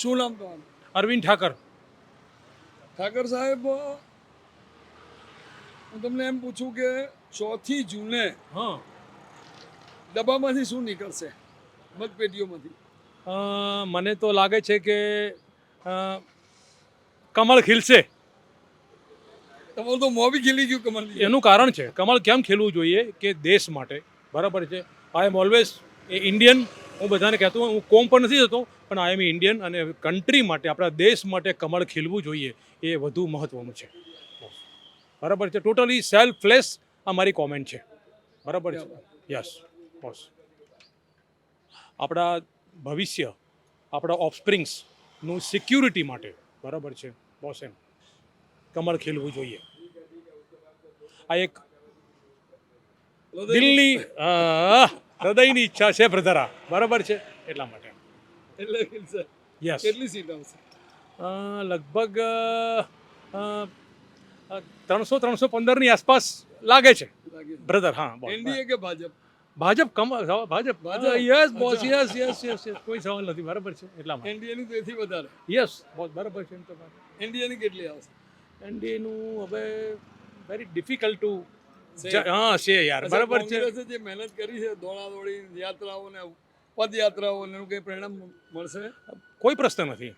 શું નામ તમારું? અરવિંદ ઠાકર. ઠાકર સાહેબ, હું તમને એમ પૂછું કે 4 જૂને હા ડબ્બામાંથી શું નીકળશે મતપેટીઓમાંથી? મને તો લાગે છે કે અ, કમળ ખીલશે. તમારું તો મોં બી ખીલી ગયું કમળની. એનું કારણ છે કમળ કેમ ખીલવું જોઈએ કે દેશ માટે. બરાબર છે. આઈ એમ ઓલવેઝ એ ઇન્ડિયન. હું બધાને કહેતો હું કોમ પણ નથી થતો, પણ આઈ એમ ઇન્ડિયન, અને કન્ટ્રી માટે, આપણા દેશ માટે કમળ ખીલવું જોઈએ એ વધુ મહત્વનું છે. બરાબર છે. ટોટલી સેલ્ફલેસ આ મારી કોમેન્ટ છે. બરાબર છે. Yes boss. આપણા ભવિષ્ય, આપણા ઓફસ્પ્રિંગ્સનું સિક્યુરિટી માટે, બરાબર છે બોસ, એમ કમળ ખીલવું જોઈએ. આ એક દિલની હૃદયની ઈચ્છા છે બ્રધરા. બરાબર છે. એટલા માટે એટલે ખીલશે. યસ. કેટલી સીટ આવશે? લગભગ 300-315ની આસપાસ લાગે છે લાગે બ્રધર. હા બોસ. એનડીએ કે ભાજપ? Bhajap Bhajap yes boss. અચ્છા. યસ યસ યસ યસ કોઈ સવાલ નથી. બરાબર છે. એટલા માટે એનડીએની તેથી વધારે. Yes boss. બરાબર છે. એમ તો એનડીએની કેટલી આવશે? એનડીએનું હવે વેરી ડિફિકલ્ટ ટુ Say. છે યાર. અચ્છા, બરાબર છે. કોંગ્રેસે જે મહેનત કરી છે, દોડાદોડી યાત્રાઓને પદયાત્રાઓને એનું કંઈ પરિણામ મળશે? કોઈ પ્રશ્ન નથી.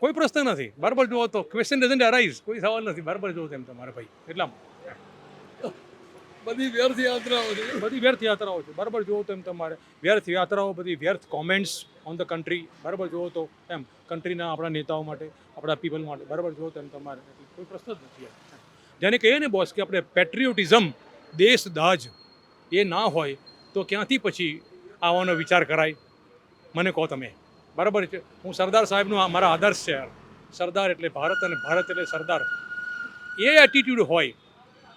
કોઈ પ્રશ્ન નથી. બરાબર જુઓ તો ક્વેશ્ચન ડઝન્ટ અરાઇઝ. કોઈ સવાલ નથી. બરાબર જુઓ તેમ તમારે ભાઈ. એટલા બધી વ્યર્થ યાત્રાઓ છે. બધી વ્યર્થ યાત્રાઓ છે. બરાબર જુઓ તો એમ તમારે વ્યર્થ યાત્રાઓ, બધી વ્યર્થ કોમેન્ટ્સ ઓન ધ કન્ટ્રી. બરાબર જુઓ તો એમ કન્ટ્રીના આપણા નેતાઓ માટે, આપણા પીપલ માટે. બરાબર જુઓ તો એમ તમારે કોઈ પ્રશ્ન જ નથી. જેને કહીએ ને બોસ કે આપણે પેટ્રિયોટિઝમ, દેશ દાજ એ ના હોય તો ક્યાંથી પછી આવવાનો વિચાર કરાય? મને કહો તમે. બરાબર છે. હું સરદાર સાહેબનું મારા આદર્શ છે યાર. સરદાર એટલે ભારત, અને ભારત એટલે સરદાર. એ એટીટ્યુડ હોય.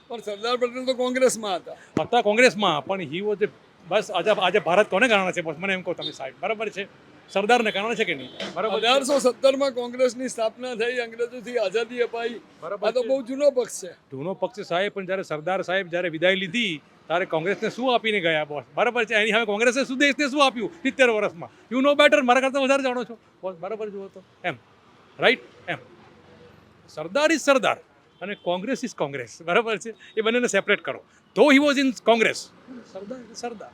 પણ સરદાર પટેલ તો કોંગ્રેસમાં હતા. હતા કોંગ્રેસમાં, પણ હી વોઝ બસ. આજે ભારત કોને કારણે છે બોસ? મને એમ કહો તમે સાહેબ. બરાબર છે. સરદારને કારણે છે કે નહીં? બરાબર. 1870માં કોંગ્રેસની સ્થાપના થઈ, અંગ્રેજોથી આઝાદી અપાઈ. બરાબર આ તો છે. બહુ જૂનો પક્ષ છે. જૂનો પક્ષ સાહેબ, પણ જ્યારે સરદાર સાહેબ જ્યારે વિદાય લીધી ત્યારે કોંગ્રેસને શું આપીને ગયા બોસ? બરાબર છે. એની હવે કોંગ્રેસે શું દેશને શું આપ્યું 70 વર્ષમાં? You know better. મારા કરતાં વધારે જાણો છો બોસ. બરાબર જુઓ તો એમ. Right M. સરદાર ઇઝ સરદાર અને કોંગ્રેસ ઇઝ કોંગ્રેસ. બરાબર છે. એ બંનેને સેપરેટ કરો. ધો હી વોઝ ઇન કોંગ્રેસ, સરદાર એટલે સરદાર.